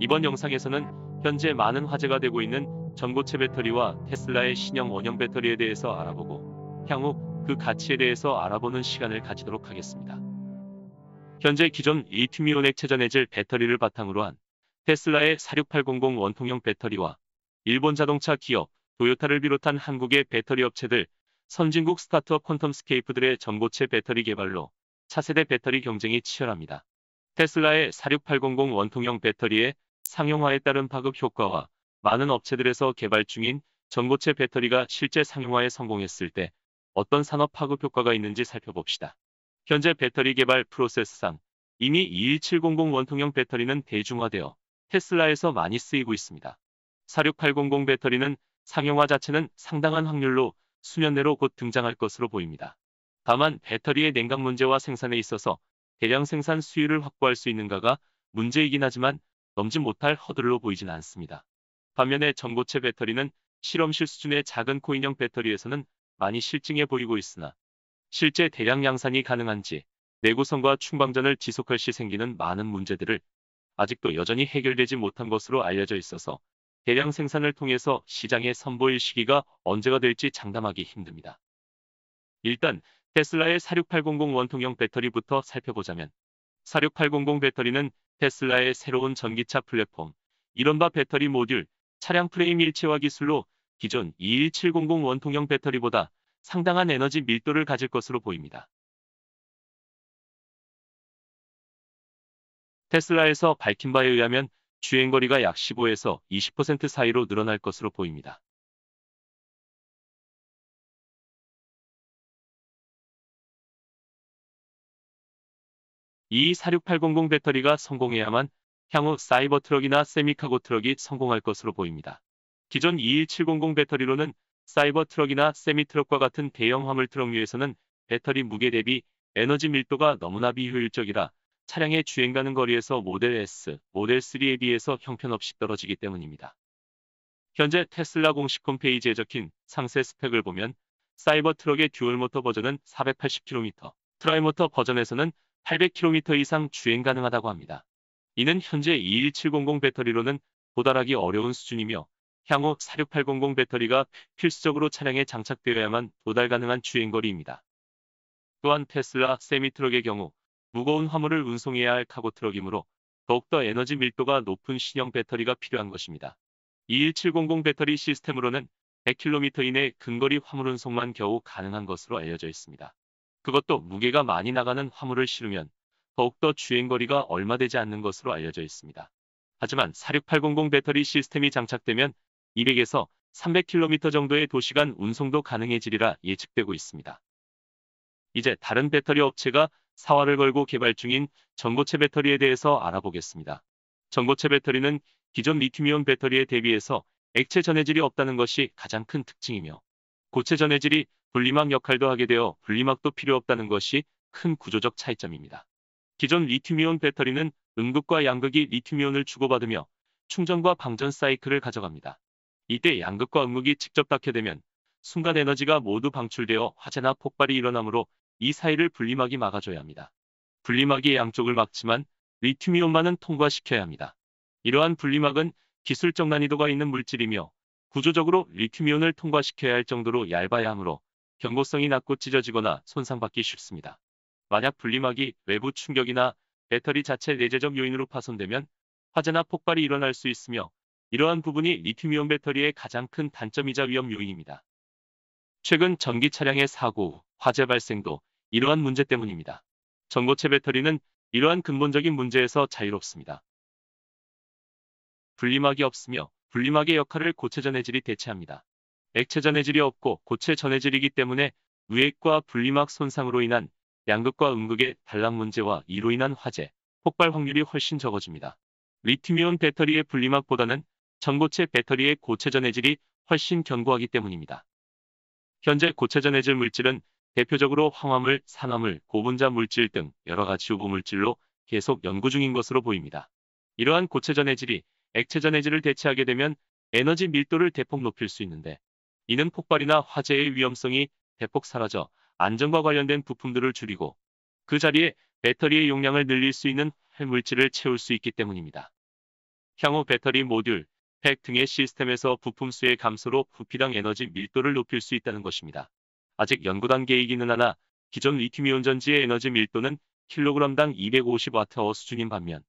이번 영상에서는 현재 많은 화제가 되고 있는 전고체 배터리와 테슬라의 신형 원형 배터리에 대해서 알아보고 향후 그 가치에 대해서 알아보는 시간을 가지도록 하겠습니다. 현재 기존 리튬이온 액체 전해질 배터리를 바탕으로 한 테슬라의 46800 원통형 배터리와 일본 자동차 기업 도요타를 비롯한 한국의 배터리 업체들, 선진국 스타트업 퀀텀스케이프들의 전고체 배터리 개발로 차세대 배터리 경쟁이 치열합니다. 테슬라의 46800 원통형 배터리의 상용화에 따른 파급 효과와 많은 업체들에서 개발 중인 전고체 배터리가 실제 상용화에 성공했을 때 어떤 산업 파급 효과가 있는지 살펴봅시다. 현재 배터리 개발 프로세스상 이미 21700 원통형 배터리는 대중화되어 테슬라에서 많이 쓰이고 있습니다. 46800 배터리는 상용화 자체는 상당한 확률로 수년 내로 곧 등장할 것으로 보입니다. 다만 배터리의 냉각 문제와 생산에 있어서 대량 생산 수율을 확보할 수 있는가가 문제이긴 하지만 넘지 못할 허들로 보이진 않습니다. 반면에 전고체 배터리는 실험실 수준의 작은 코인형 배터리에서는 많이 실증해 보이고 있으나 실제 대량 양산이 가능한지, 내구성과 충방전을 지속할 시 생기는 많은 문제들을 아직도 여전히 해결되지 못한 것으로 알려져 있어서 대량 생산을 통해서 시장에 선보일 시기가 언제가 될지 장담하기 힘듭니다. 일단 테슬라의 46800 원통형 배터리부터 살펴보자면 46800 배터리는 테슬라의 새로운 전기차 플랫폼, 이른바 배터리 모듈, 차량 프레임 일체화 기술로 기존 21700 원통형 배터리보다 상당한 에너지 밀도를 가질 것으로 보입니다. 테슬라에서 밝힌 바에 의하면 주행거리가 약 15에서 20% 사이로 늘어날 것으로 보입니다. 이 46800 배터리가 성공해야만 향후 사이버 트럭이나 세미카고 트럭이 성공할 것으로 보입니다. 기존 21700 배터리로는 사이버 트럭이나 세미 트럭과 같은 대형 화물 트럭류에서는 배터리 무게 대비 에너지 밀도가 너무나 비효율적이라 차량의 주행 가능 거리에서 모델 S, 모델 3에 비해서 형편없이 떨어지기 때문입니다. 현재 테슬라 공식 홈페이지에 적힌 상세 스펙을 보면 사이버 트럭의 듀얼 모터 버전은 480km, 트라이모터 버전에서는 800km 이상 주행 가능하다고 합니다. 이는 현재 21700 배터리로는 도달하기 어려운 수준이며 향후 46800 배터리가 필수적으로 차량에 장착되어야만 도달 가능한 주행거리입니다. 또한 테슬라 세미트럭의 경우 무거운 화물을 운송해야 할 카고 트럭이므로 더욱더 에너지 밀도가 높은 신형 배터리가 필요한 것입니다. 21700 배터리 시스템으로는 100km 이내 근거리 화물 운송만 겨우 가능한 것으로 알려져 있습니다. 그것도 무게가 많이 나가는 화물을 실으면 더욱더 주행거리가 얼마 되지 않는 것으로 알려져 있습니다. 하지만 46800 배터리 시스템이 장착되면 200에서 300km 정도의 도시간 운송도 가능해지리라 예측되고 있습니다. 이제 다른 배터리 업체가 사활을 걸고 개발 중인 전고체 배터리에 대해서 알아보겠습니다. 전고체 배터리는 기존 리튬이온 배터리에 대비해서 액체 전해질이 없다는 것이 가장 큰 특징이며 고체 전해질이 분리막 역할도 하게 되어 분리막도 필요 없다는 것이 큰 구조적 차이점입니다. 기존 리튬이온 배터리는 음극과 양극이 리튬이온을 주고받으며 충전과 방전 사이클을 가져갑니다. 이때 양극과 음극이 직접 닿게 되면 순간 에너지가 모두 방출되어 화재나 폭발이 일어나므로 이 사이를 분리막이 막아줘야 합니다. 분리막이 양쪽을 막지만 리튬이온만은 통과시켜야 합니다. 이러한 분리막은 기술적 난이도가 있는 물질이며 구조적으로 리튬이온을 통과시켜야 할 정도로 얇아야 하므로 견고성이 낮고 찢어지거나 손상받기 쉽습니다. 만약 분리막이 외부 충격이나 배터리 자체 내재적 요인으로 파손되면 화재나 폭발이 일어날 수 있으며 이러한 부분이 리튬이온 배터리의 가장 큰 단점이자 위험 요인입니다. 최근 전기 차량의 사고, 화재 발생도 이러한 문제 때문입니다. 전고체 배터리는 이러한 근본적인 문제에서 자유롭습니다. 분리막이 없으며 분리막의 역할을 고체 전해질이 대체합니다. 액체 전해질이 없고 고체 전해질이기 때문에 유액과 분리막 손상으로 인한 양극과 음극의 단락 문제와 이로 인한 화재, 폭발 확률이 훨씬 적어집니다. 리튬이온 배터리의 분리막보다는 전고체 배터리의 고체 전해질이 훨씬 견고하기 때문입니다. 현재 고체 전해질 물질은 대표적으로 황화물, 산화물, 고분자 물질 등 여러 가지 유부 물질로 계속 연구 중인 것으로 보입니다. 이러한 고체 전해질이 액체 전해질을 대체하게 되면 에너지 밀도를 대폭 높일 수 있는데 이는 폭발이나 화재의 위험성이 대폭 사라져 안전과 관련된 부품들을 줄이고 그 자리에 배터리의 용량을 늘릴 수 있는 활물질을 채울 수 있기 때문입니다. 향후 배터리 모듈, 팩 등의 시스템에서 부품 수의 감소로 부피당 에너지 밀도를 높일 수 있다는 것입니다. 아직 연구 단계이기는 하나 기존 리튬이온 전지의 에너지 밀도는 킬로그램당 250Wh 수준인 반면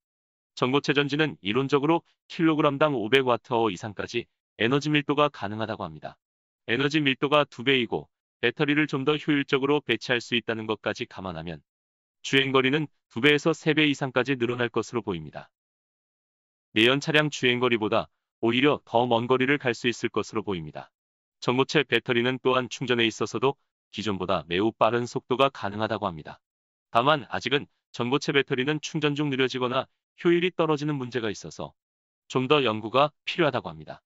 전고체 전지는 이론적으로 킬로그램당 500Wh 이상까지 에너지 밀도가 가능하다고 합니다. 에너지 밀도가 2배이고 배터리를 좀 더 효율적으로 배치할 수 있다는 것까지 감안하면 주행거리는 2배에서 3배 이상까지 늘어날 것으로 보입니다. 내연 차량 주행거리보다 오히려 더 먼 거리를 갈 수 있을 것으로 보입니다. 전고체 배터리는 또한 충전에 있어서도 기존보다 매우 빠른 속도가 가능하다고 합니다. 다만 아직은 전고체 배터리는 충전 중 느려지거나 효율이 떨어지는 문제가 있어서 좀 더 연구가 필요하다고 합니다.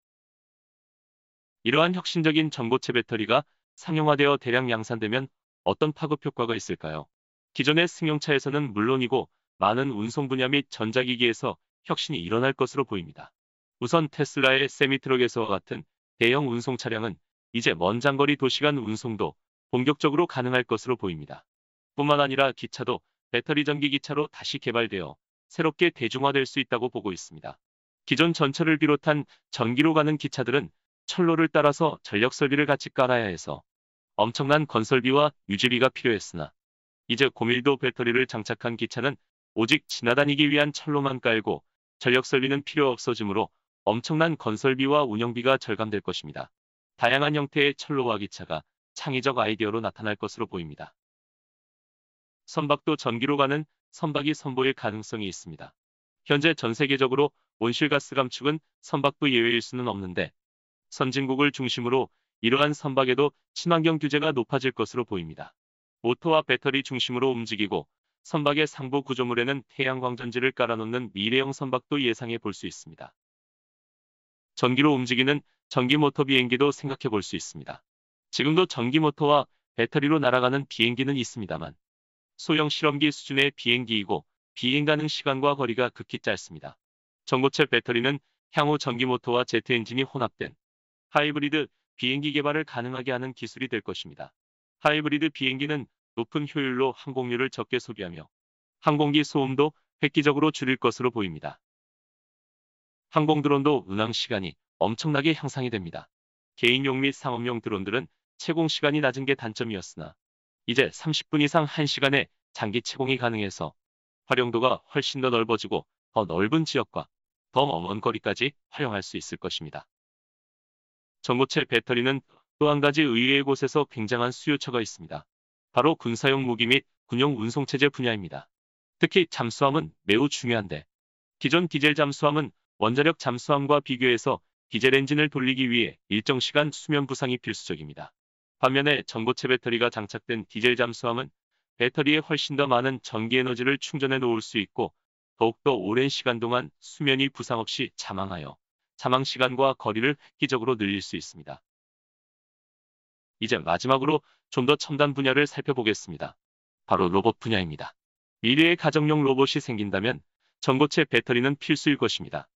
이러한 혁신적인 전고체 배터리가 상용화되어 대량 양산되면 어떤 파급 효과가 있을까요? 기존의 승용차에서는 물론이고 많은 운송 분야 및 전자기기에서 혁신이 일어날 것으로 보입니다. 우선 테슬라의 세미트럭에서와 같은 대형 운송 차량은 이제 먼 장거리 도시간 운송도 본격적으로 가능할 것으로 보입니다. 뿐만 아니라 기차도 배터리 전기 기차로 다시 개발되어 새롭게 대중화될 수 있다고 보고 있습니다. 기존 전철을 비롯한 전기로 가는 기차들은 철로를 따라서 전력 설비를 같이 깔아야 해서 엄청난 건설비와 유지비가 필요했으나 이제 고밀도 배터리를 장착한 기차는 오직 지나다니기 위한 철로만 깔고 전력 설비는 필요 없어지므로 엄청난 건설비와 운영비가 절감될 것입니다. 다양한 형태의 철로와 기차가 창의적 아이디어로 나타날 것으로 보입니다. 선박도 전기로 가는 선박이 선보일 가능성이 있습니다. 현재 전 세계적으로 온실가스 감축은 선박도 예외일 수는 없는데 선진국을 중심으로 이러한 선박에도 친환경 규제가 높아질 것으로 보입니다. 모터와 배터리 중심으로 움직이고 선박의 상부 구조물에는 태양광 전지를 깔아놓는 미래형 선박도 예상해 볼 수 있습니다. 전기로 움직이는 전기 모터 비행기도 생각해 볼 수 있습니다. 지금도 전기 모터와 배터리로 날아가는 비행기는 있습니다만 소형 실험기 수준의 비행기이고 비행 가능 시간과 거리가 극히 짧습니다. 전고체 배터리는 향후 전기 모터와 제트 엔진이 혼합된 하이브리드 비행기 개발을 가능하게 하는 기술이 될 것입니다. 하이브리드 비행기는 높은 효율로 항공료를 적게 소비하며 항공기 소음도 획기적으로 줄일 것으로 보입니다. 항공 드론도 운항 시간이 엄청나게 향상이 됩니다. 개인용 및 상업용 드론들은 채공 시간이 낮은 게 단점이었으나 이제 30분 이상 1시간에 장기 채공이 가능해서 활용도가 훨씬 더 넓어지고 더 넓은 지역과 더 먼 거리까지 활용할 수 있을 것입니다. 전고체 배터리는 또 한 가지 의외의 곳에서 굉장한 수요처가 있습니다. 바로 군사용 무기 및 군용 운송체제 분야입니다. 특히 잠수함은 매우 중요한데 기존 디젤 잠수함은 원자력 잠수함과 비교해서 디젤 엔진을 돌리기 위해 일정 시간 수면 부상이 필수적입니다. 반면에 전고체 배터리가 장착된 디젤 잠수함은 배터리에 훨씬 더 많은 전기 에너지를 충전해 놓을 수 있고 더욱더 오랜 시간 동안 수면이 부상 없이 잠항하여 잠항 시간과 거리를 획기적으로 늘릴 수 있습니다. 이제 마지막으로 좀 더 첨단 분야를 살펴보겠습니다. 바로 로봇 분야입니다. 미래의 가정용 로봇이 생긴다면 전고체 배터리는 필수일 것입니다.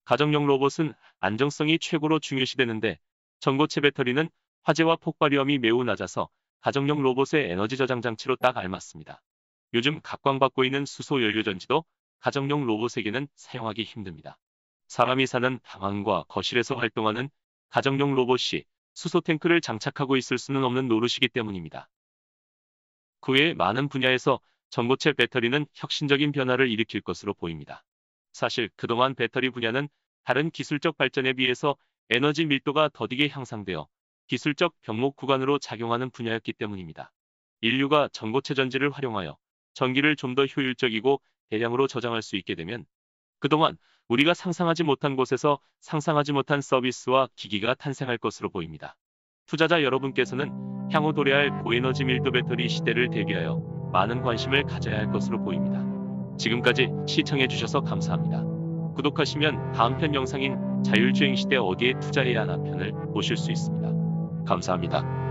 가정용 로봇은 안정성이 최고로 중요시되는데 전고체 배터리는 화재와 폭발 위험이 매우 낮아서 가정용 로봇의 에너지 저장 장치로 딱 알맞습니다. 요즘 각광받고 있는 수소 연료전지도 가정용 로봇에게는 사용하기 힘듭니다. 사람이 사는 방안과 거실에서 활동하는 가정용 로봇이 수소 탱크를 장착하고 있을 수는 없는 노릇이기 때문입니다. 그 외에 많은 분야에서 전고체 배터리는 혁신적인 변화를 일으킬 것으로 보입니다. 사실 그동안 배터리 분야는 다른 기술적 발전에 비해서 에너지 밀도가 더디게 향상되어 기술적 병목 구간으로 작용하는 분야였기 때문입니다. 인류가 전고체 전지를 활용하여 전기를 좀 더 효율적이고 대량으로 저장할 수 있게 되면 그동안 우리가 상상하지 못한 곳에서 상상하지 못한 서비스와 기기가 탄생할 것으로 보입니다. 투자자 여러분께서는 향후 도래할 고에너지 밀도 배터리 시대를 대비하여 많은 관심을 가져야 할 것으로 보입니다. 지금까지 시청해주셔서 감사합니다. 구독하시면 다음 편 영상인 자율주행 시대 어디에 투자해야 하나 편을 보실 수 있습니다. 감사합니다.